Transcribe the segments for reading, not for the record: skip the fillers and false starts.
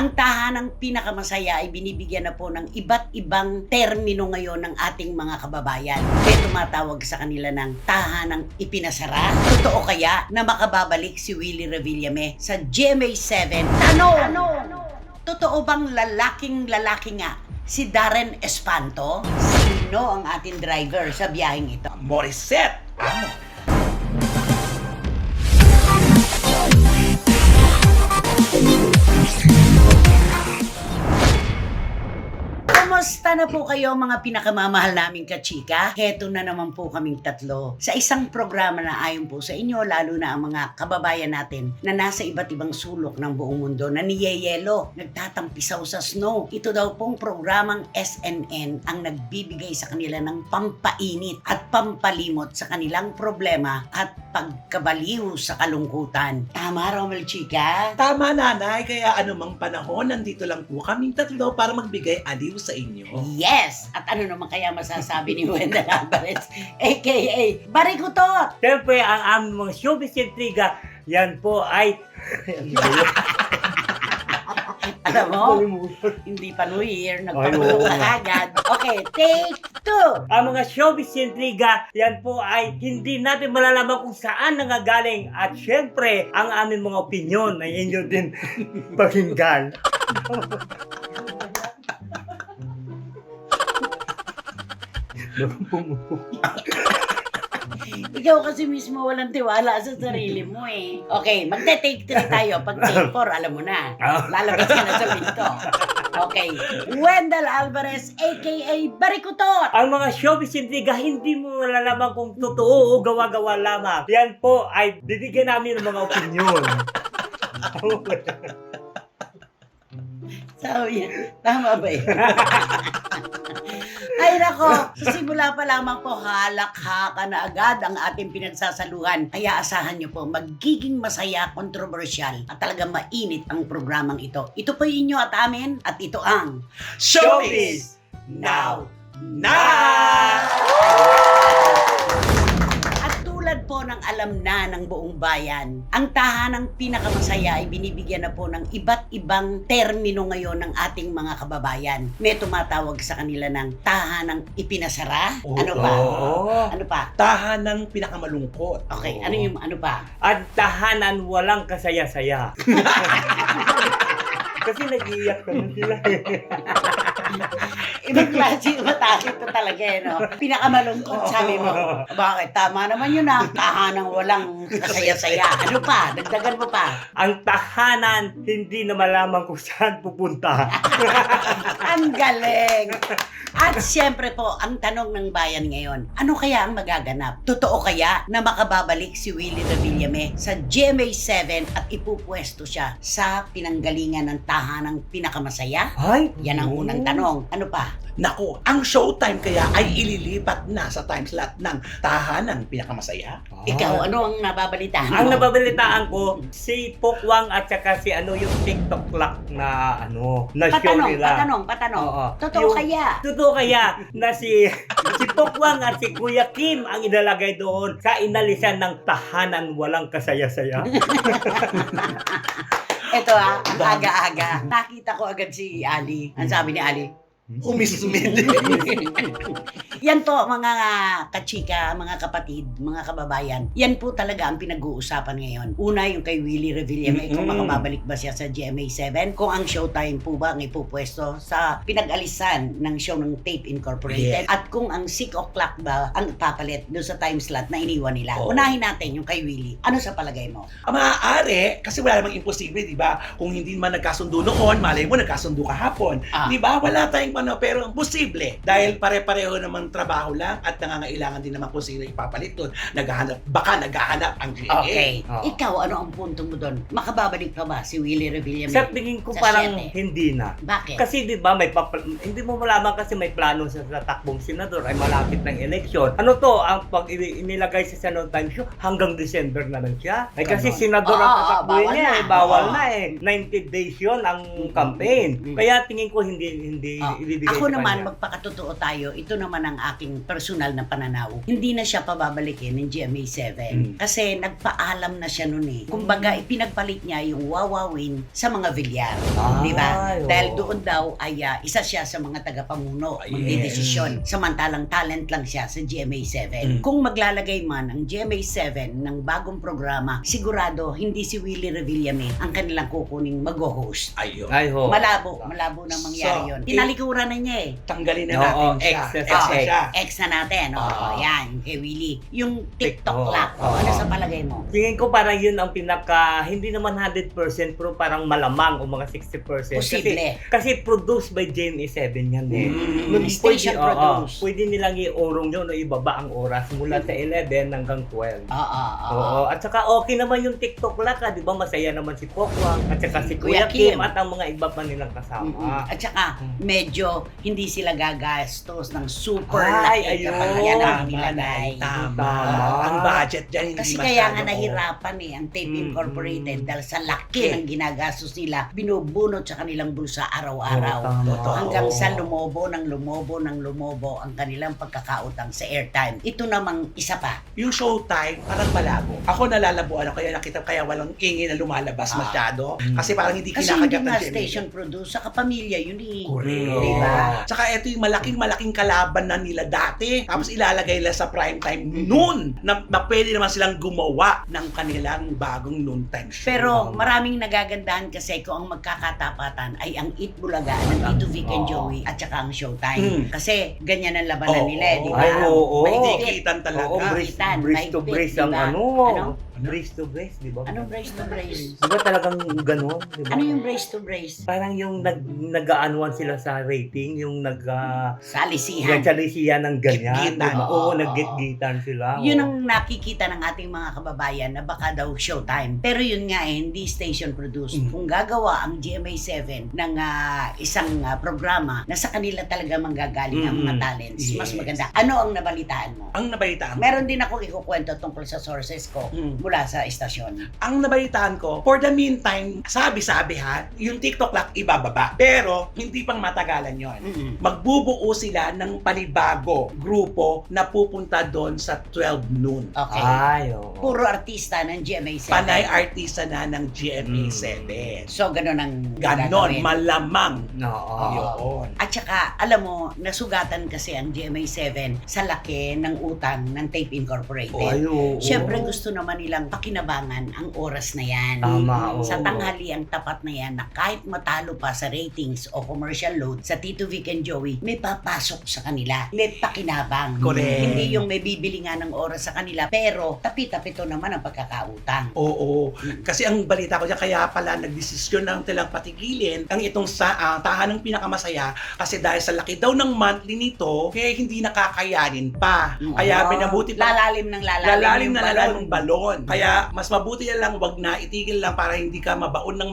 Ang tahanang pinakamasaya ay binibigyan na po ng iba't ibang termino ngayon ng ating mga kababayan. Kaya tumatawag sa kanila ng tahanang ipinasara. Totoo kaya na makababalik si Willie Revillame sa GMA7? Tanong! Totoo bang lalaking lalaki nga si Darren Espanto? Sino ang ating driver sa biyaheng ito? Morissette! Amo! Kumusta na po kayo mga pinakamamahal naming kachika? Heto na naman po kaming tatlo sa isang programa na ayon po sa inyo, lalo na ang mga kababayan natin na nasa iba't ibang sulok ng buong mundo na niyeyelo, nagtatampisaw sa snow. Ito daw pong programang SNN ang nagbibigay sa kanila ng pampainit at pampalimot sa kanilang problema at pagkabaliw sa kalungkutan. Tama, Romel Chika? Tama, nanay, kaya anumang panahon, nandito lang po kaming tatlo para magbigay aliw sa inyo. Yes! At ano naman kaya masasabi ni Wendell Alvarez, a.k.a. Barikutot? Siyempre, ang aming mga showbiz intriga, yan po ay... Alam mo, hindi pa New Year, nagpapulo Ayun. ka agad. Okay, take two! Ang mga showbiz intriga, yan po ay hindi natin malalaman kung saan nangagaling. At siyempre, ang aming mga opinyon ay inyo din pakinggan. Ikaw kasi mismo walang tiwala sa sarili mo eh. Okay, magte-take three tayo. Pag take four, alam mo na. Lalabas ka na sa pinto. Okay, Wendell Alvarez, a.k.a. Barikutot! Ang mga showbiz intriga, hindi mo malalaman kung totoo o gawa-gawa lamang. Yan po ay bibigyan namin ng mga opinyon. Sabi yan, tama ba yun? Ay nako, sa simula pa lamang po halakha na agad ang ating pinagsasaluhan. Kaya asahan nyo po, magiging masaya, kontrobersyal at talagang mainit ang programang ito. Ito po inyo at amin at ito ang Showbiz! Now! Now! At tulad po ng alam na ng buong bayan, ang tahanang pinakamasaya ay binibigyan na po ng iba't ibang termino ngayon ng ating mga kababayan. May tumatawag sa kanila ng tahanang ipinasara. Ano pa? Ano pa? Tahanang pinakamalungkot. Okay, ano yung ano pa? At tahanan walang kasaya-saya. Kasi nag-iiyak naman sila. Ibang klase yung matake ito talaga eh, no? Pinakamalungkot, sabi mo. Bakit? Tama naman yun ah. Tahanang walang kasaya-saya. Ano pa? Dagdagan mo pa. Ang tahanan, hindi na malaman kung saan pupunta. Ang galing! At siyempre po, ang tanong ng bayan ngayon, ano kaya ang magaganap? Totoo kaya na makababalik si Willie Revillame sa GMA7 at ipupwesto siya sa pinanggalingan ng tahanang pinakamasaya? Ay! Yan ang unang tanong. Ano pa? Naku, ang showtime kaya ay ililipat na sa time slot ng tahanang pinakamasaya. Ikaw, ano ang nababalitaan mo? Ang nababalitaan ko, si Pokwang at saka si ano yung TikTok clock na ano, na show nila. Patanong. Oo. Totoo Yung- kaya? Totoo kaya na si Pokwang at si Kuya Kim ang inalagay doon sa inalisan ng tahanan walang kasaya-saya. Ito ang aga-aga. Nakita ko agad si Ali. Ang sabi ni Ali, Umisumid. yan po mga kachika, mga kapatid, mga kababayan. Yan po talaga ang pinag-uusapan ngayon. Una yung kay Willie Revillame, kung makababalik ba siya sa GMA7, kung ang showtime po ba ang ipupwesto sa pinag-alisan ng show ng Tape Incorporated, Yes. at kung ang 6 o'clock ba ang ipapalit doon sa time slot na iniwan nila. Oo. Unahin natin yung kay Willie. Ano sa palagay mo? Maaari, kasi wala namang imposible, di ba? Kung hindi man nagkasundo noon, malay mo nagkasundo kahapon. Di ba? Wala tayong pero posible. Dahil pare-pareho namang trabaho lang at nangangailangan din naman kung sino ipapalit doon. Baka naghahanap ang GA. Okay. Oo. Ikaw, ano ang punto mo doon? Makababalik pa ba si Willie Revillame? Sa tingin ko Sa parang 7. hindi na. Bakit? Kasi di ba hindi mo malaman kasi may plano sa takbong senador ay malapit ng eleksyon. Ano to, ang pag inilagay sa Senado Time Show hanggang December na lang siya. Ay kasi Ganon. senador ang tatakbuhin bawal niya, na. bawal Oo. na eh. 90 days yun ang campaign. Kaya tingin ko hindi ibibigay Ako sa naman, kanya. magpakatotoo tayo, ito naman ang aking personal na pananaw. Hindi na siya pababalikin ng GMA7 kasi nagpaalam na siya noon eh. Kumbaga, ipinagpalit niya yung Wawawin sa mga Villar. Di ba? Ay, oo. Dahil doon daw ay isa siya sa mga tagapamuno, Yes. magdidesisyon. Samantalang talent lang siya sa GMA7. Kung maglalagay man ang GMA7 ng bagong programa, sigurado hindi si Willie Revillame ang kanilang kukuning mag-host. Ayun. Ay, ho. Malabo nang mangyari So, yun. Tinalikuran na niya eh. Tanggalin na Oo, natin siya. ex na Ex na siya. siya. Ex na natin. Oo. Yan, kay Willie. Yung TikTok Oo. lock. Oo. Ano sa palagay mo? Tingin ko parang yun ang pinaka, hindi naman 100% pero parang malamang o mga 60%. Posible. Kasi produced by JMA7 yan eh. Station produced. Pwede nilang iurong yun o ibaba ang oras mula sa 11 hanggang 12. Oo. Oo. At saka okay naman yung TikTok laka, di ba? Masaya naman si Pokwang at saka si Kuya Kuya Kim Kim. at ang mga iba pa nilang kasama. At saka, medyo hindi sila gagastos ng super Ay, laki ayun. kapag yan ang Tama, nilagay. Tama. Tama. Ang budget dyan hindi Kasi masyado. kaya nga nahirapan eh, ang Tape Incorporated dahil sa laki ng ginagastos nila, binubunot sa kanilang bulsa araw-araw. Totoo. Hanggang sa lumobo ang kanilang pagkakautang sa airtime. Ito namang isa pa. Yung showtime, parang malabo. Ako nalalabuan ako, kaya nakita, kaya walang ingay na lumalabas masyado. Kasi parang hindi Kasi hindi kinakagat ng nga GMA. station produce, sa kapamilya yun eh. Correct. Diba? Tsaka ito yung malaking kalaban na nila dati. Tapos ilalagay nila sa primetime noon na pwede naman silang gumawa ng kanilang bagong noontime show. Pero maraming nagagandahan kasi kung ang magkakatapatan ay ang Eat Bulaga ng Tito Vic and Joey at saka ang Showtime. Kasi ganyan ang labanan nila, di ba? Ay, oo. Maidikitan talaga. Oo, breast to mahigpit, breast di ang ba? ano. Ano? Breast to breast, di ba? Anong brace to brace? Di ba talagang gano'n? Di ba? Ano yung brace to brace? Parang yung nag-aanuan sila sa rating, yung Salisihan. nagchalisiyan ng ganyan. Gitgitan. Diba? Oo, naggitgitan sila. Yun oo. ang nakikita ng ating mga kababayan na baka daw Showtime. Pero yun nga eh, hindi station produced. Kung gagawa ang GMA7 ng isang programa na sa kanila talaga manggagaling ang mga talents, mas Yes. maganda. Ano ang nabalitaan mo? Ang nabalitaan Meron din ako ikukwento tungkol sa sources ko mula sa istasyon. ang nabalitaan ko, for the meantime, sabi-sabi ha, yung TikTok lang ibababa. Pero, hindi pang matagalan yon. Magbubuo sila ng panibago grupo na pupunta doon sa 12 noon. Okay. Ay, oo. Puro artista ng GMA7. Panay artista na ng GMA7. So, ganun ang Ganon, gagawin. malamang. Oo. Yun. At saka, alam mo, nasugatan kasi ang GMA7 sa laki ng utang ng Tape Incorporated. Ay, oo. Siyempre gusto naman nilang pakinabangan ang oras na yan. Tama, oo. Sa tanghali ang tapat na yan na kahit matalo pa sa ratings o commercial load sa Tito Vic and Joey, may papasok sa kanila. May pakinabang. Correct. Hindi yung may bibili nga ng oras sa kanila, pero tapit-tapito naman ang pagkakautang. Oo. Kasi ang balita ko dyan, kaya pala nagdesisyon ng tilang patigilin ang itong tahanang pinakamasaya kasi dahil sa laki daw ng monthly nito, kaya hindi nakakayanin pa. Kaya minabuti pa. Lalalim ng Lalalim yung na balon. lalalim ng balon. Kaya mas mabuti na lang wag na itigil lang para hindi ka mabaon ng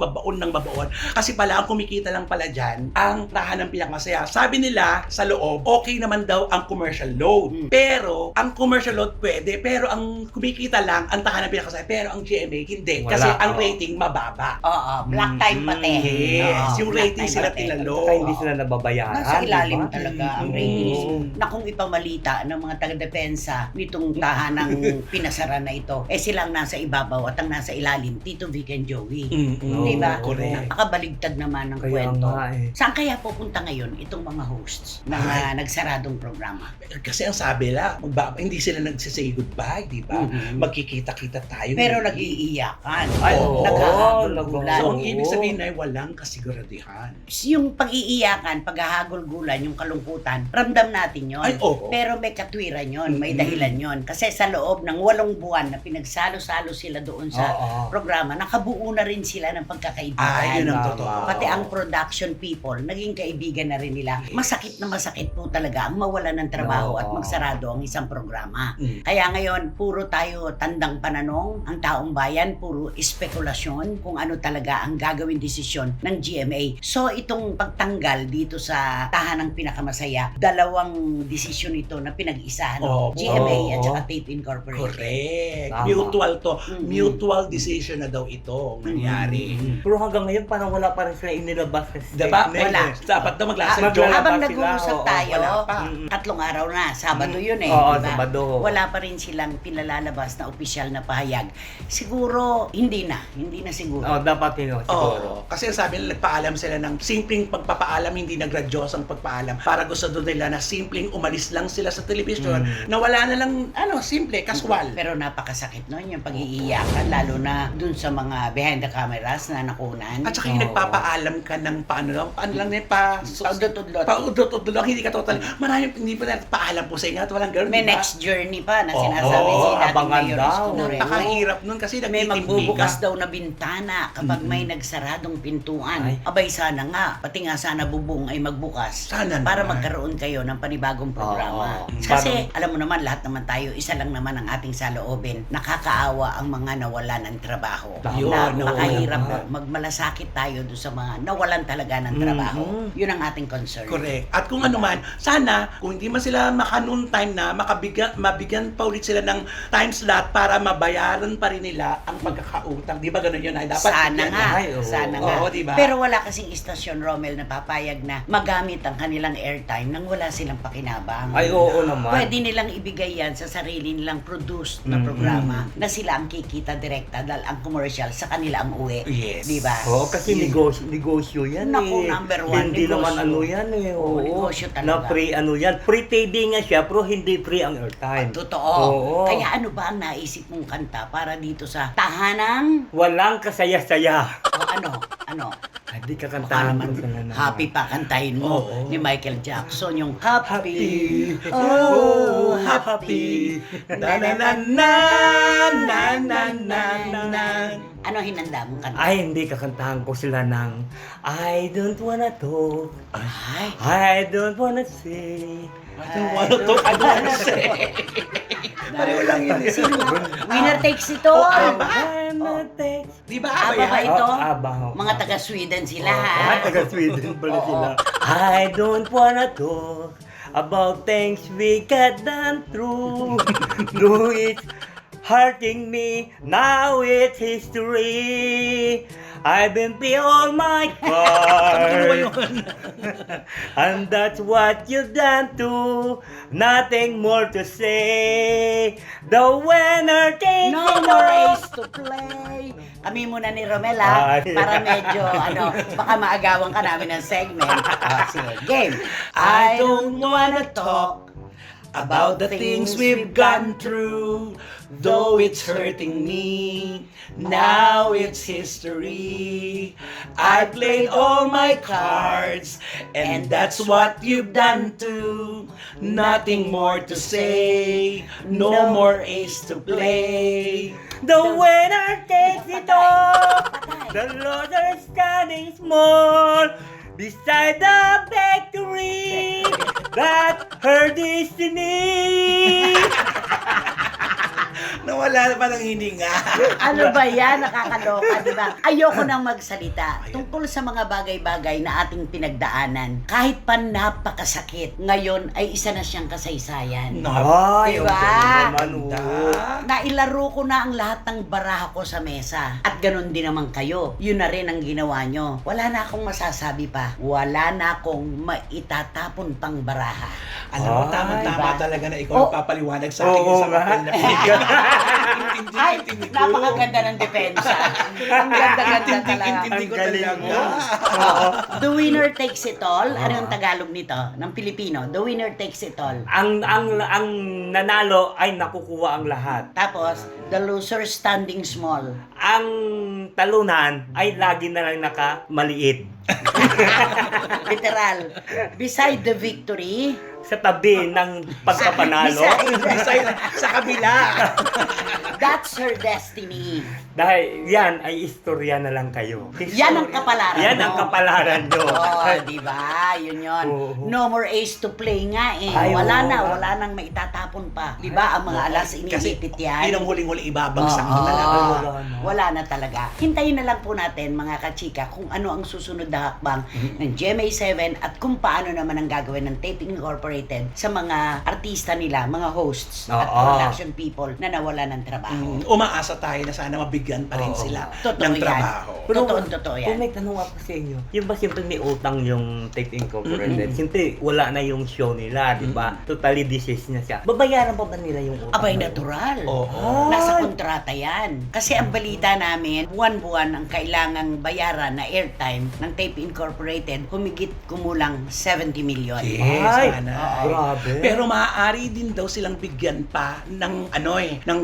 mabaon. Kasi pala ang kumikita lang pala dyan ang tahanang pinakamasaya. Sabi nila sa loob, okay naman daw ang commercial load. Pero ang commercial load pwede, pero ang kumikita lang ang tahanang pinakamasaya. Pero ang GMA hindi. Wala, Kasi ang oo. rating mababa. Oo, black time pati. Yes, Oo, yung black rating time sila pati. tinalo. Saka hindi sila nababayaran. Nasa ilalim diba? talaga ang Mm. ratings. Na kung ipamalita ng mga taga-depensa nitong tahanang pinasara na ito, sila ang nasa ibabaw at ang nasa ilalim, Tito Vic and Joey. Oo, Diba? correct. Napakabaligtad naman ng Kaya kwento. nga eh. Saan kaya pupunta ngayon itong mga hosts ng nagsaradong programa? Kasi ang sabi nila, hindi sila nagsisay goodbye, di ba? Mhm. Magkikita-kita tayo. Pero nag-iiyakan. Ay, Oo. Naghahagulgulan. So, ang ibig sabihin ay walang kasiguradihan. Yung pag-iiyakan, paghahagulgulan, yung kalungkutan, ramdam natin yon. Ay, oo. Pero may katwiran yon, may dahilan yon. Kasi sa loob ng 8 buwan na pinagsalo-salo sila doon sa Oo. programa, nakabuo na rin sila ng pagkakaibigan. Ay, yun ang Tama. totoo. Pati ang production people, naging kaibigan na rin nila. Masakit na masakit po talaga ang mawala ng trabaho Oo. at magsarado ang isang programa. Mm. Kaya ngayon, puro tayo tandang pananong, ang taong bayan, puro espekulasyon kung ano talaga ang gagawin desisyon ng GMA. So, itong pagtanggal dito sa tahanang pinakamasaya, 2 desisyon ito na pinag-isahan, Oo. GMA at Oo. saka Tape Incorporated. Correct. Tama. Mutual mutual to. Mutual decision na daw ito ang nangyari. Pero hanggang ngayon, parang wala pa rin sila inilabas na Diba? statement. Wala. Dapat daw maglasang Ah, joke. Habang sila, nag-uusap oo, tayo, wala pa. 3 araw na, Sabado yun eh. Oo, diba? Sabado. Wala pa rin silang pinalalabas na opisyal na pahayag. Siguro, hindi na siguro. Oh, dapat yun, siguro. Oo. Kasi sabi nila, nagpaalam sila ng simpleng pagpapaalam, hindi na gradyosang pagpaalam. Para gusto doon nila na simpleng umalis lang sila sa television, na wala na lang, simple, casual. Pero napakasakit nun yung pag-iiyakan, lalo na dun sa mga behind the cameras na nakunan. At saka yung Oo. nagpapaalam ka ng paano lang Paudot-udlot. paudot-udlot lang, hindi ka totally. Maraming hindi pa na paalam po sa inyo at walang ganun. May diba? next journey pa na Oo, sinasabi si dating abangan Mayor daw. Isko Moreno. Napakahirap nun kasi May nagtitimpi magbubukas ka. daw na bintana kapag may nagsaradong pintuan. Ay. Abay sana nga, pati nga sana bubong ay magbukas. Sana Para naman. magkaroon kayo ng panibagong programa. Oo. Kasi alam mo naman, lahat naman tayo, isa lang naman ang ating saloobin. Nakakaawa ang mga nawala ng trabaho. Yun, Napakahirap oo. magmalasakit tayo doon sa mga nawalan talaga ng trabaho. Yun ang ating concern. Correct. At kung ano man, sana, kung hindi man sila maka-noon time na, mabigyan pa ulit sila ng time slot para mabayaran pa rin nila ang pagkakautang. Di ba ganun yun? Ay, dapat Sana bigyan. nga, Ay, oo. sana nga. Oo, diba? Pero wala kasing istasyon, Romel, na papayag na magamit ang kanilang airtime nang wala silang pakinabang. Ay, oo naman. Pwede nilang ibigay yan sa sarili nilang produced na programa na sila ang kikita direkta dahil ang commercial sa kanila ang uwi. Yes. Di ba? Oo, kasi negosyo yan Naku, eh. number one, Hindi negosyo. naman ano yan eh. Oo, Oo, negosyo na talaga. free ano yan. Free taping nga siya, pero hindi free ang airtime. Totoo. Oo. Kaya ano ba ang naisip mong kanta para dito sa tahanang Walang kasaya-saya. o ano? Ay, di Baka kakantahan naman ko sana na. happy pa kantahin mo Oo. ni Michael Jackson yung happy. Oh, happy. Na na na na na na na na. Ano hinanda mong kanta? Ay, hindi kakantahan ko sila ng I don't wanna talk, Ay. I don't wanna say. I don't wanna say. Pareho lang yun. Winner takes it all. Wanna take. Di ba? Aba ba ito? Aba, ho. Mga taga-Sweden sila Ay, ha. taga-Sweden pala Oo. sila. I don't wanna talk about things we got done through. Though it's hurting me, now it's history. I've been pay all my cards. And that's what you've done too. Nothing more to say. The winner takes No it more all. race to play. Kami muna ni Romel ha, Ay. para medyo baka maagawan ka namin ng segment. Sige, game. I don't wanna talk about the things we've gone through. Though it's hurting me, now it's history. I played all my cards, and that's what you've done too. Nothing more to say, no more ace to play. The winner takes it all. The loser standing small beside the victory. That's her destiny. Nawala pa ng hininga. Ano ba yan? Nakakaloka, di ba? Ayoko nang magsalita tungkol sa mga bagay-bagay na ating pinagdaanan. Kahit pa napakasakit, ngayon ay isa na siyang kasaysayan. Ay, Diba? ang naman, Ganda. oh. Nailaro ko na ang lahat ng baraha ko sa mesa. At ganun din naman kayo. Yun na rin ang ginawa nyo. Wala na akong masasabi pa. Wala na akong maitatapon pang baraha. Alam mo, Ay, tama-tama diba? talaga na ikaw Oh. nagpapaliwanag sa akin Oo sa nga. papel na binigyan. Ay, napakaganda ng depensa. Ang ganda-ganda talaga. Intindi ko Ang galing talaga. mo. Oo. The winner takes it all. Ano yung Tagalog nito? Ng Pilipino. The winner takes it all. Ang nanalo ay nakukuha ang lahat. Tapos, the loser standing small. Ang talunan ay lagi na lang nakamaliit. Literal. Beside the victory, Sa tabi ng pagkapanalo. Beside- Sa kabila. that's her destiny. Dahil yan ay istorya na lang kayo. Yan ang kapalaran Yan mo. ang kapalaran nyo. Oh, di ba? Yun yun. Oo. No more ace to play nga eh. Ay, wala oo. na, wala nang maitatapon pa. Di ba? Ang mga alas inilipit yan. Yun ang huling-huli ibabagsak Oo. mo talaga. Wala na. Wala na talaga. Hintayin na lang po natin mga kachika kung ano ang susunod na hakbang ng GMA7 at kung paano naman ang gagawin ng Taping Incorporated Incorporated sa mga artista nila, mga hosts at Oo. production people na nawala ng trabaho. Umaasa tayo na sana mabigyan pa rin Oo. sila Totoo ng yan. trabaho. Totoo yan. Kung may tanong ako sa inyo, yung ba siyempre may utang yung Tape Incorporated? Siyempre, wala na yung show nila, di ba? Totally diseased na siya. Babayaran pa ba nila yung utang? Abay, na yun? natural. Oo. Nasa kontrata yan. Kasi ang balita namin, buwan-buwan ang kailangang bayaran na airtime ng Tape Incorporated, humigit kumulang 70 million. Yes, Ay, sana. grabe. Pero maaari din daw silang bigyan pa ng ng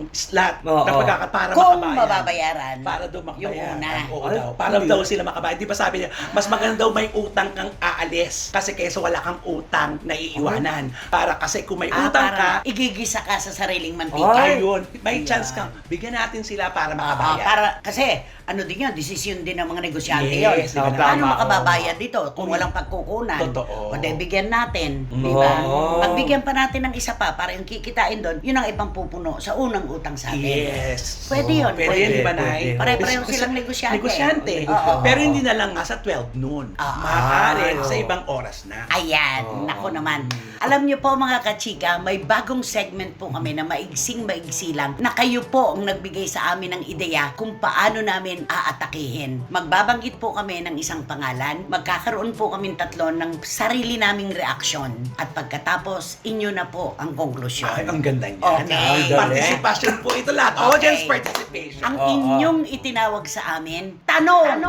slot Oo. na para Kung makabayan. mababayaran, Para daw yung makabayan. una. Oo Ay, daw. Para hindi. daw sila makabayan. Di ba sabi niya, mas maganda daw may utang kang aalis. Kasi kaysa wala kang utang na iiwanan. Para kasi kung may utang ka, para igigisa ka sa sariling mantika. Ay. ayun, may Ayan. chance kang bigyan natin sila para Ah, makabayan. para kasi ano din yun, desisyon din ng mga negosyante Yes, yun. tama. Paano makababayad dito kung Mm. walang pagkukunan? Totoo. O de bigyan natin, di ba? Oo. Pagbigyan pa natin ng isa pa para yung kikitain doon, yun ang ibang pupuno sa unang utang sa atin. Yes. Pwede yun. Pwede yun, di ba, Nay? Pwede. Pare-pareho silang negosyante. Negosyante. Oo. Pero hindi na lang nga sa 12 noon. Ah. Maaari Ah, sa oo. ibang oras na. Ayan, Oo. nako naman. Alam niyo po mga kachika, may bagong segment po kami na maigsing-maigsi lang na kayo po ang nagbigay sa amin ng ideya kung paano namin aatakihin. Magbabanggit po kami ng isang pangalan, magkakaroon po kami tatlo ng sarili naming reaksyon at pagkatapos, inyo na po ang konklusyon. Ay, ang ganda niya. Okay. Ang galing. Participation po ito lahat. Okay. Audience participation. Ang Oo. inyong itinawag sa amin, tanong!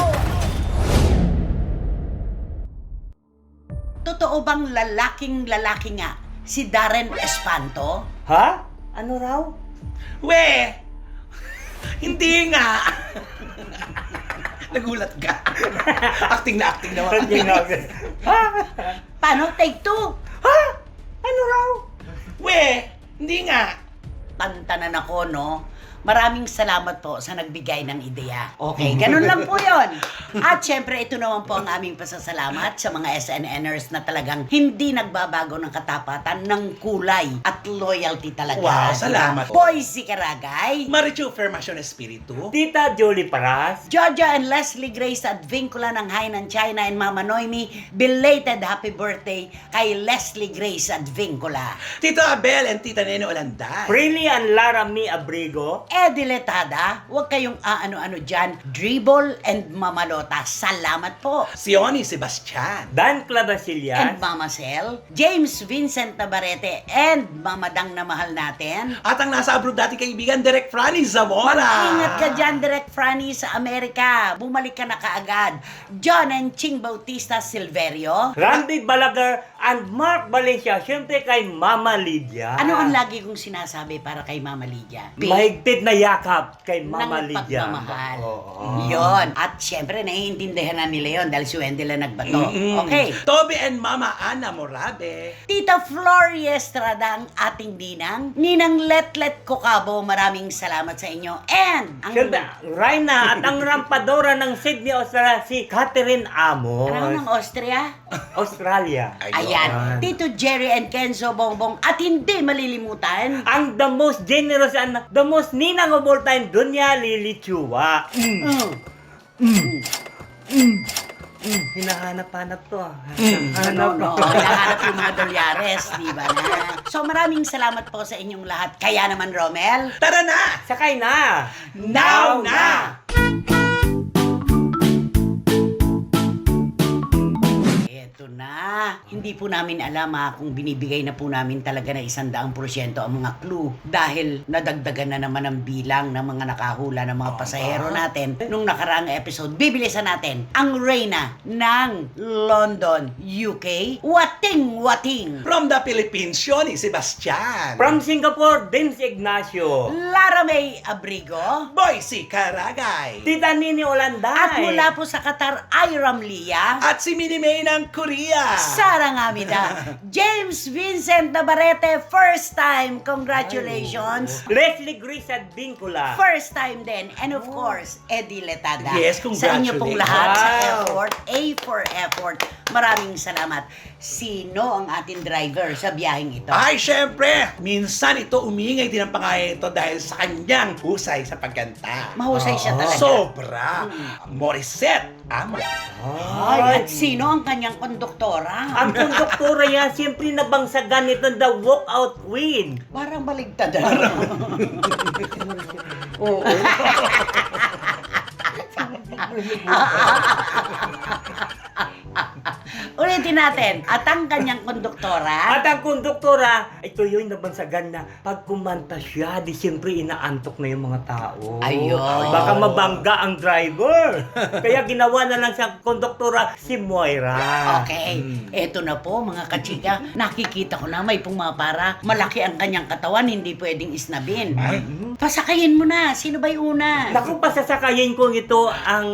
Totoo bang lalaking-lalaki nga si Darren Espanto? Ha? Ano raw? We! Hindi nga. Nagulat ka. Acting na acting naman. Ha? Paano? Take two! Ha? Ano raw? We! Hindi nga. Tantanan ako, no? Maraming salamat po sa nagbigay ng ideya. Okay, ganun lang po yon. At syempre, ito naman po ang aming pasasalamat sa mga SNNers na talagang hindi nagbabago ng katapatan, ng kulay at loyalty talaga. Wow, Diba? salamat po. Boy si Karagay, Marichu Fermacion Espiritu. Tita Jolie Paras. Jojo and Leslie Grace at Vincula ng Hainan China and Mama Noemi, belated happy birthday kay Leslie Grace at Vincula. Tito Abel and Tita Nene Olanday. Prilly and Lara Mi Abrigo. Diletada, huwag kayong ano-ano dyan. Dribble and Mamalota, salamat po. Sioni Sebastian. Dan And Clabasillas. Mama Sel, James Vincent Navarrete, and Mamadang na mahal natin. At ang nasa abroad dating kaibigan, Direk Franny Zamora. Ingat ka dyan, Direct Franny sa Amerika. Bumalik ka na kaagad. John and Ching Bautista Silverio. Randy Balaguer and Mark Valencia. Siyempre kay Mama Lydia. Ano ang lagi kong sinasabi para kay Mama Lydia? Mahigpit na yakap kay Mama ng Lydia. pagmamahal. Oo. Yon. At syempre, naiintindihan na nila yon dahil si Wendy lang nagbato. Mm-mm. Okay. Toby and Mama Ana Morabe. Tita Floria Estrada ang ating ninang. Ninang Letlet Kokabo, maraming salamat sa inyo. And, ang Siyempre, Raina at ang rampadora ng Sydney, Australia, si Catherine Amos. ano ng Austria? Australia. Ayan. Tito Jerry and Kenzo Bongbong. At hindi malilimutan, Ang the most generous and the most ninang of all time, Dunya Lili Chua. Hinahanap-hanap to ah. ano, no, hinahanap yung mga dolyares, di ba na? So maraming salamat po sa inyong lahat. Kaya naman, Romel, Tara na! Sakay na! Now na! eto na. Hindi po namin alam kung binibigay na po namin talaga na 100% ang mga clue dahil nadagdagan na naman ang bilang ng mga nakahula ng mga pasahero natin. Nung nakaraang episode, bibilisan natin ang Reyna ng London, UK, Wating. From the Philippines, Sioni Sebastian. From Singapore, Vince Ignacio. Lara May Abrigo. Boise Karagay. Tita Nini Olanday. At mula po sa Qatar, Iram Lia. At si Mini May ng Korea. Sarang Amida. James Vincent Navarrete, first time. Congratulations. Leslie Grace at Vincula. First time din. And of course, Eddie Letada. Yes, Sa inyo pong congratulations. lahat sa Wow. effort. A for effort. Maraming salamat. Sino ang ating driver sa biyaheng ito? Ay, syempre, minsan ito umingay din ang pangalan ito dahil sa kanyang husay sa pagkanta. Mahusay siya talaga. Sobra. Morissette amo. Ay, at sino ang kanyang konduktora? Ang konduktora yan, siyempre nabangsagan nito the walkout queen. Parang baligtad. Oo. Ulitin natin. At ang kanyang konduktora? At ang konduktora, ito yung nabansagan na pag kumanta siya, di siyempre inaantok na yung mga tao. Ayun. Baka mabangga ang driver. Kaya ginawa na lang siyang konduktora si Moira. Okay. Eto na po mga kachika. Nakikita ko na may pumapara. Malaki ang kanyang katawan, hindi pwedeng isnabin. Ay. Pasakayin mo na. Sino ba yung una? Naku, pasasakayin ko ito ang,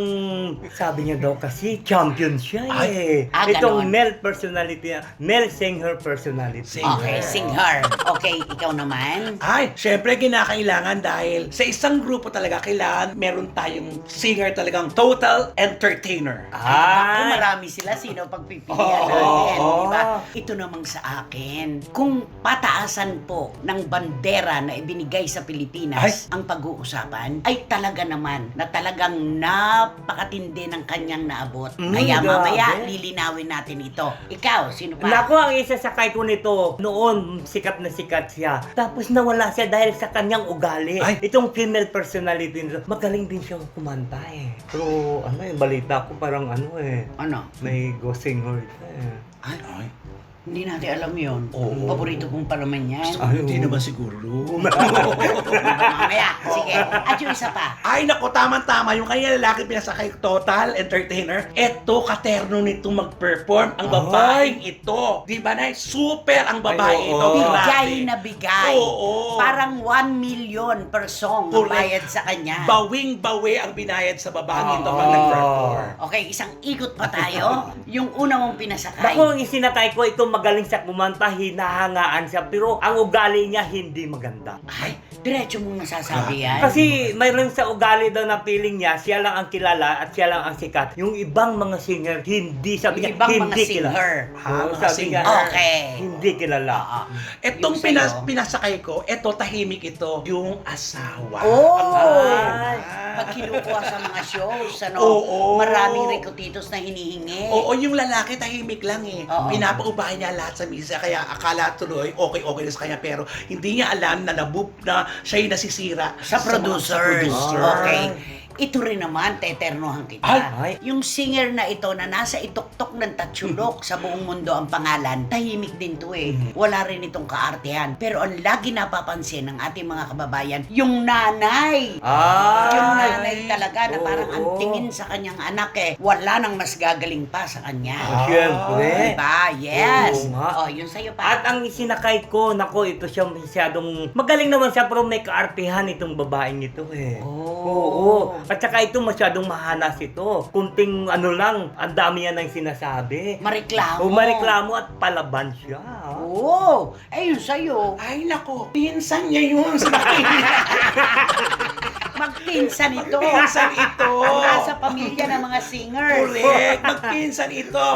sabi niya daw kasi, champion siya eh. Itong ganon. male personality, male singer personality. Okay, sing her. Okay, ikaw naman. Ay, syempre kinakailangan dahil sa isang grupo talaga kailangan meron tayong singer talagang total entertainer. Ako, Ay, marami sila. Sino pagpipilian Oo. natin, Oo. di ba? Ito namang sa akin. Kung pataasan po ng bandera na ibinigay sa Pilipinas ang pag-uusapan, ay talaga naman na talagang napakatindi ng kanyang naabot. Kaya grabe. mamaya, lilinawin natin ito. Ikaw, sino pa? Naku, ang isasakay ko nito, noon sikat na sikat siya. Tapos nawala siya dahil sa kanyang ugali. Ay. Itong female personality nito, magaling din siyang kumanta eh. Pero ano yung balita ko parang ano eh, Ano? may ghost singer siya eh. Ay, Hindi natin alam yun. Oo. Paborito kong pa naman yan. Ay, hindi oo. naman siguro. Mamaya, sige. At yung isa pa. Ay, naku, tama-tama. Yung kanya lalaki pinasakay total entertainer. Eto, katerno nito mag-perform. Ang babaeng ito. Di ba na? Super ang babae Ay, ito. oo. Bigay Grabe. na bigay. Oo. Parang 1 million per song ang Correct. bayad sa kanya. Bawing-bawi ang binayad sa babaeng ito Oo. pag nag-perform. Okay, isang ikot pa tayo. Yung una mong pinasakay. Naku, ang isinakay ko, ito magaling sa kumanta, hinahangaan siya, pero ang ugali niya hindi maganda. Ay, diretso mong nasasabi yan. Kasi mayroon sa ugali daw na feeling niya, siya lang ang kilala at siya lang ang sikat. Yung ibang mga singer, hindi, sabi niya, Ibang mga hindi kilala. singer. Oo, Mga sabi niya, singer. Okay. hindi kilala. Etong Yung sa'yo? pinasakay ko, eto tahimik ito, yung asawa. Oh! Ay. Pag kinukuha sa mga shows, ano, Oo. maraming rekotitos na hinihingi. Oo, yung lalaki tahimik lang eh. Oo. Pinapaubahan niya lahat sa misa, kaya akala tuloy okay na sa kanya, pero hindi niya alam na na siya'y nasisira Sa producer. producer. Okay. Ito rin naman, teternohan kita. Ay. Yung singer na ito na nasa ituktok ng tatsulok sa buong mundo ang pangalan, tahimik din to eh. Wala rin itong kaartehan. Pero ang lagi napapansin ng ating mga kababayan, yung nanay. Yung nanay talaga na parang ang Oo. tingin sa kanyang anak eh, wala nang mas gagaling pa sa kanya. Siyempre. Diba? Yes. Oo nga. Oh, yun sa'yo pa. At ang isinakay ko, nako, ito siya masyadong, magaling naman siya, pero may kaartihan itong babaeng ito eh. Oo. At saka ito masyadong mahanas ito. Kunting ano lang, ang dami yan ang sinasabi. Mareklamo. O mareklamo at palaban siya. Oo. Eh, yun sa'yo. Ay, nako, pinsan niya yun sa Magpinsan ito. Pinsan ito. Ang nasa pamilya ng mga singers. Correct, magpinsan ito.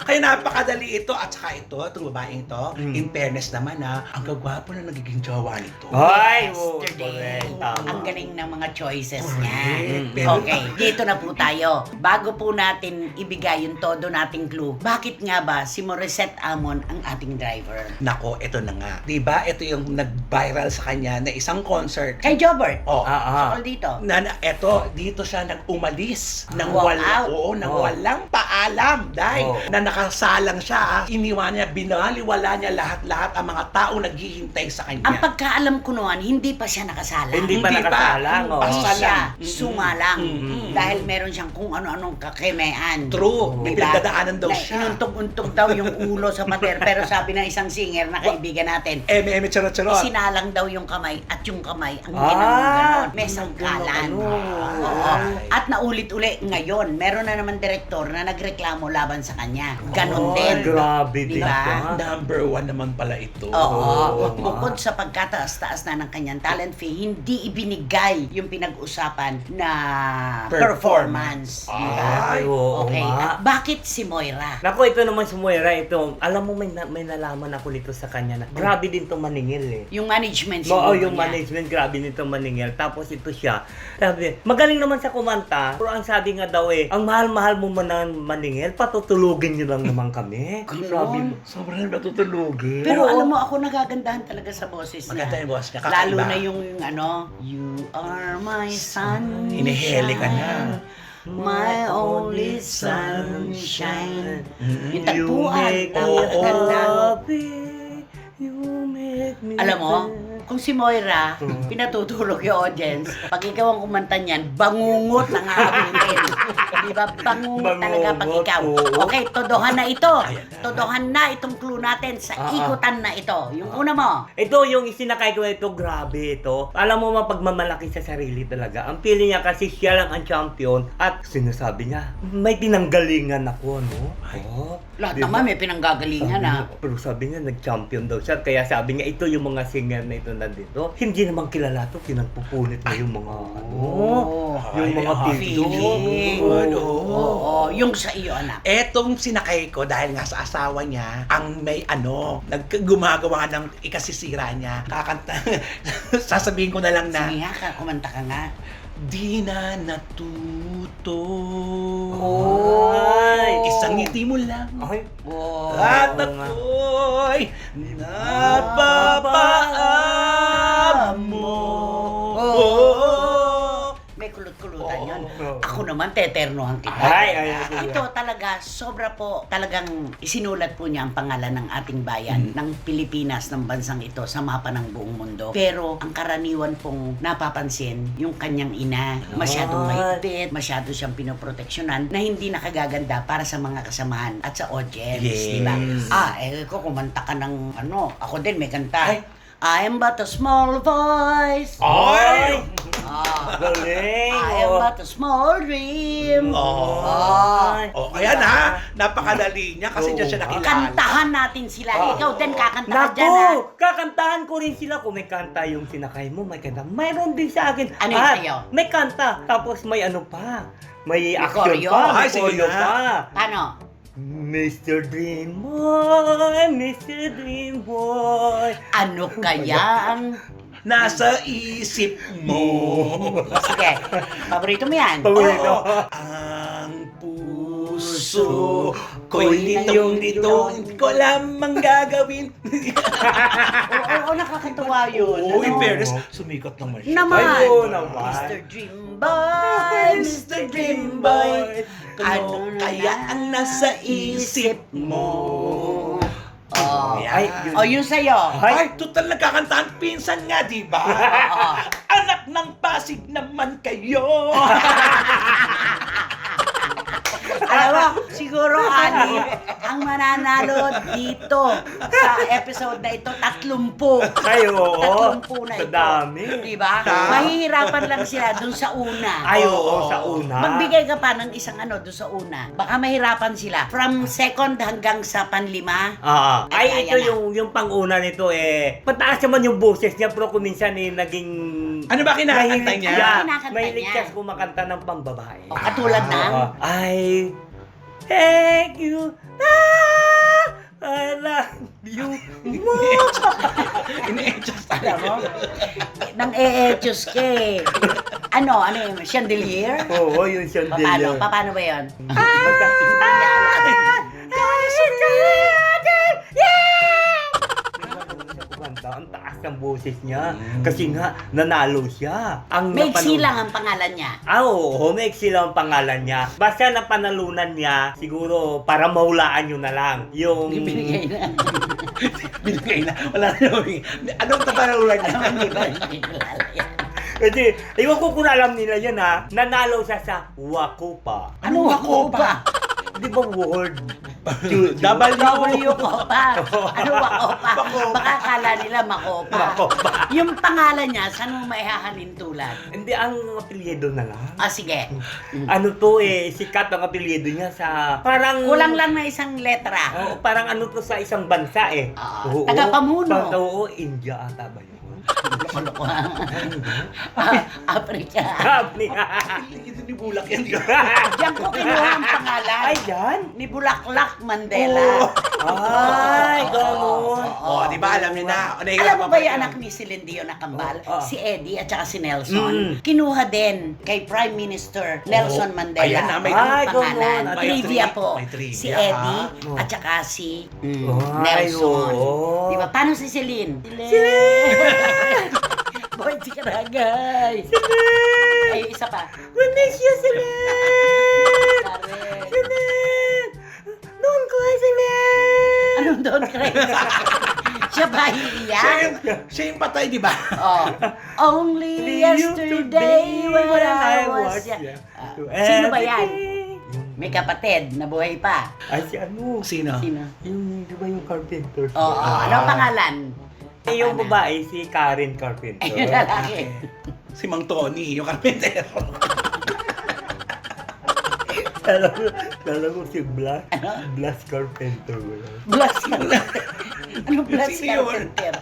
Kaya napakadali ito. At saka itong babaeng ito, in fairness naman ang gagwapo na nagiging jowa nito. Ay, Yesterday. correct, tama. Ang galing ng mga choices Correct. niya. Pero- Okay, dito na po tayo. Bago po natin ibigay yung todo nating clue, bakit nga ba si Morissette Amon ang ating driver? Nako, ito na nga. Diba, ito yung nag-viral sa kanya na isang concert. Kay Jobert. Oh, Sakol dito. eto, dito siya nag-umalis ng Walk wala, out. ng Oh. walang paalam dahil Oh. na nakasalang siya. Iniwan niya, binaliwala niya lahat-lahat ang mga tao naghihintay sa kanya. Ang pagkaalam ko noon, hindi pa siya nakasalang. Hindi pa nakasalang, oh. Hindi Basta siya lang. sumalang. Mm-mm. Dahil meron siyang kung ano-anong kakemean. True, may Diba? pinagdadaanan daw Na siya. Inuntog-untog daw yung ulo sa pader. Pero sabi ng isang singer na kaibigan natin, Charot-charot. isinalang daw yung kamay at yung kamay ang Ah, ginanong ganon. May sangkalan. ano. Oo. At naulit-uli ngayon, meron na naman direktor na nag nagrereklamo laban sa kanya. Ganon Oh, din. Grabe din Diba? siya. Number 1 naman pala ito. Oo. Oo, Bukod nga. sa pagkataas-taas na ng kanyang talent fee, hindi ibinigay yung pinag-usapan na performance. Diba? Ay, oo Okay. nga. At bakit si Moira? Naku, ito naman si Moira, ito. Alam mo, may nalaman ako nito sa kanya na grabe din to maningil eh. Yung management Oo, siguro yung niya. management, grabe nito maningil. Tapos ito siya, sabi, magaling naman sa kumanta, pero ang sabi nga daw eh, ang mahal-mahal mo man ang maningil, patutulugin niyo lang naman kami. Ganon. Sabi mo, Sobrang natutulugin. Pero Oo. alam mo, ako nagagandahan talaga sa boses niya. Maganda yung boss niya. Lalo Kakaiba. na yung ano, You are my sunshine. Inihele ka na. My only sunshine. Yung You tagpuan. make me Napakaganda. happy, you make me Alam mo, happy. kung si Moira, pinatutulog yung audience, pag ikaw ang kumanta niyan, bangungot ang aabutin. Di ba? Bangungot talaga pag Bangungot, ikaw. oo. Okay, todohan na ito. Ayan na. Todohan na itong clue natin sa Ah, ah. ikutan na ito. Yung una mo. Ito yung isinakay ko ito, grabe ito. Alam mo mapagmamalaki sa sarili talaga. Ang feeling niya kasi siya lang ang champion at sinasabi niya, may pinanggalingan ako, no? Oh, Lahat diba? naman may pinanggagalingan Sabi ha. niya, pero sabi niya, nag-champion daw siya. Kaya sabi niya, ito yung mga singer na ito nandito. Hindi naman kilala to, pinagpupunit na yung mga ano. Yung mga feeling. Oo, yung sa iyo anak. Etong sinakay ko dahil nga sa asawa niya, ang may gumagawa ng ikasisira niya. Kakanta, sasabihin ko na lang na, Sige nga, kumanta ka nga. di na natuto. Ay. Isang ngiti mo lang. Ay, Oh. At Oo nga. ako'y napapaan mo. May kulot-kulutan Oo. yun. Oo. Ako naman, teternohan kita. Ay. Ito talaga, sobra po, talagang isinulat po niya ang pangalan ng ating bayan, ng Pilipinas, ng bansang ito, sa mapa ng buong mundo. Pero, ang karaniwan pong napapansin, yung kanyang ina, masyadong Ay. mahigpit, masyado siyang pinoproteksyonan, na hindi nakagaganda para sa mga kasamahan at sa audience, Yes. di ba? Ko, kumanta ka ng, ako din, may kanta. Ay. I'm but a small voice. Ay! Ah. Galing! I am oh. but a small dream. Oh. Ah. Oh, ayan ha, napakadali niya kasi Oo. diyan siya nakilala. Kantahan natin sila. Ah. Ikaw din kakanta ka Naku! dyan ha. Kakantahan ko rin sila kung may kanta yung sinakay mo, may kanta. Mayroon din sa akin. Ano yung At sa'yo? may kanta. Tapos may ano pa. May action choreo. pa. Ay, May sige choreo na. pa. Paano? Mr. Dream Boy, Mr. Dream Boy. Ano kaya ang... Nasa isip mo. Sige, paborito mo yan. Paborito. Oo. Ang puso ko'y litong-litong, hindi ko lamang gagawin. Oo, nakakatuwa yun. Oo, in Ano? fairness, sumikat naman siya. Naman. Ay, oo naman. Mr. Dream Boy, Mr. Dream Boy. Ano kaya ang nasa isip mo? Oh. Ay, O, yun sa'yo. Ay, total nagkakantaan. Pinsan nga, di ba? Oo. Anak ng Pasig naman kayo. Alam mo, siguro, Ani, ang mananalo dito sa episode na ito, 30. Ay, oo. 30 na Sa ito. dami. Diba? Mahihirapan lang sila dun sa una. Ay, oo, sa una. Magbigay ka pa ng isang dun sa una. Baka mahirapan sila. From second hanggang sa panlima. Ay, Ay, ito ayan na. yung pang-una nito eh. Pataas naman yung boses niya pero kung minsan eh naging... Ano ba kinakanta Mahilig niya? siya. Ano kinakanta Mahilig niya? siya kumakanta ng pambabae. O, katulad ng... I thank you. I love you more. Ini-adjust Alam mo? Nang e-etos ka eh. Ano yun? Chandelier? Oo, yung chandelier. Paano ba yun? Ang taas ng boses niya. Kasi nga, nanalo siya. Ang Maiksi napanood- lang ang pangalan niya. Oo, maiksi lang ang pangalan niya. Basta napanalunan niya, siguro para mahulaan nyo na lang. Yung... Ibinigay na. Binigay na. Wala na yung... Anong kapanalulan niya? Hindi ba? Hindi kilala yan. Kasi, iwan ko kung alam nila yan ha, nanalo siya sa Wakupa. Ano ako ba? Di ba word? W Kopa. Ano Wakopa? Baka akala nila Makopa. Makopa. Yung pangalan niya, saan mo maihahalin tulad? Hindi, ang apelyido na lang. Ah, sige. Ano to sikat ang apelyido niya sa parang... Kulang lang na isang letra. Oo, parang ano to sa isang bansa Oo, Tagapamuno. Oo, India ata ba yun? Loko-loko. Africa. Sabi Ito ni Bulak yan. Diyan ko kinuha ang pangalan. Ay, yan? Ni Bulaklak Mandela. Ay, ganun. Oh, di ba alam niyo na? Alam mo ba yung anak ni Celine Dion na kambal? Si Eddie at saka si Nelson. Kinuha din kay Prime Minister Nelson Mandela. Ayan na, may ang ganun. pangalan. May Trivia tri- po. may trivia, Si Eddie ha? at saka si Ay, Nelson. oo. Di ba? Paano si Celine? Celine! Boy, di ka na, guys. Ay, isa pa. We miss you, Celine! Correct. Celine! Doon ko, Celine! Anong doon, Craig? Siya ba hiiyak? Siya yung patay, di ba? Oh. Only yesterday when I was young. Sino ba yan? May kapatid na buhay pa. Ay, si ano? Sino? Sino? Yung, di ba yung carpenter? Oo. Anong pangalan? Yung babae, si Karen Carpenter. Ay, yung lalaki. Si Mang Tony, yung karpentero. Kala ko si Blas. Ano? Blas Carpenter. Blas Carpenter. Anong Blas Sino yun? Carpenter?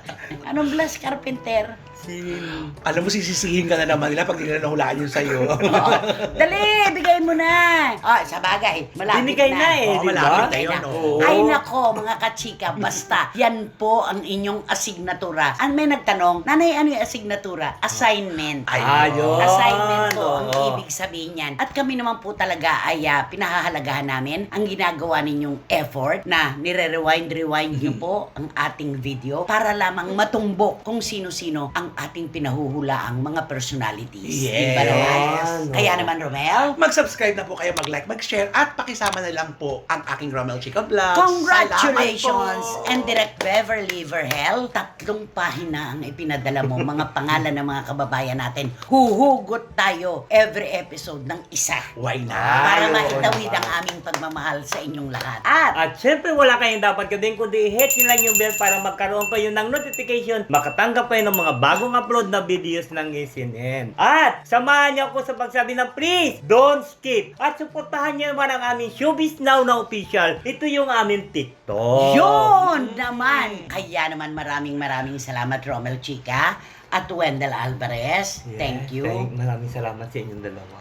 Anong Blas Carpenter? Si... Alam mo, sisisihin ka na naman nila pag nila nahulaan yun sa'yo. Oo. Dali, bigay mo na. Oh, sa bagay, malapit Binigay na Oo, di ba? malapit na yun. Ay, na. Oo. Ay nako, mga kachika, basta yan po ang inyong asignatura. Ang may nagtanong, nanay, ano yung asignatura? Assignment. Ayun. Assignment po ang Oo. ibig sabihin yan. At kami naman po talaga ay pinahahalagahan namin ang ginagawa ninyong effort na nire-rewind nyo po ang ating video para lamang matumbok kung sino-sino ang ating pinahuhulaang mga personalities. Yes. Diba naman? Ano? Kaya naman, Romel, Mag-subscribe na po kayo, mag-like, mag-share, at pakisama na lang po ang aking Romel Chica Vlogs. congratulations! Salamat po. And Direct Beverly Verhel, 3 pahina ang ipinadala mo, mga pangalan ng mga kababayan natin. Huhugot tayo every episode ng isa. Why not? Para Ayun, maitawid diba? ang aming pagmamahal sa inyong lahat. At At syempre wala kayong dapat gawin kundi i-hit nyo lang yung bell para magkaroon kayo ng notification, makatanggap kayo ng mga bagong upload na videos ng SNN. At samahan niyo ako sa pagsabi ng please, don't skip. At suportahan niyo naman ang aming Showbiz Now na official. Ito yung aming TikTok. yun naman! Kaya naman maraming salamat, Romel Chica at Wendell Alvarez. Yeah, Thank you. Maraming salamat sa inyong dalawa.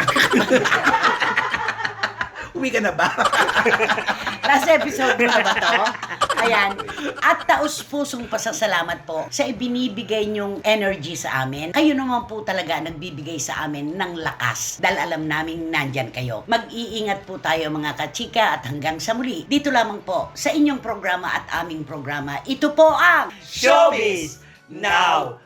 Uwi ka na ba? Last episode na ba to? Ayan. At taus-pusong pasasalamat po sa ibinibigay nyong energy sa amin. Kayo naman po talaga nagbibigay sa amin ng lakas. Dahil alam naming nandyan kayo. Mag-iingat po tayo mga kachika at hanggang sa muli. Dito lamang po sa inyong programa at aming programa. Ito po ang Showbiz Now!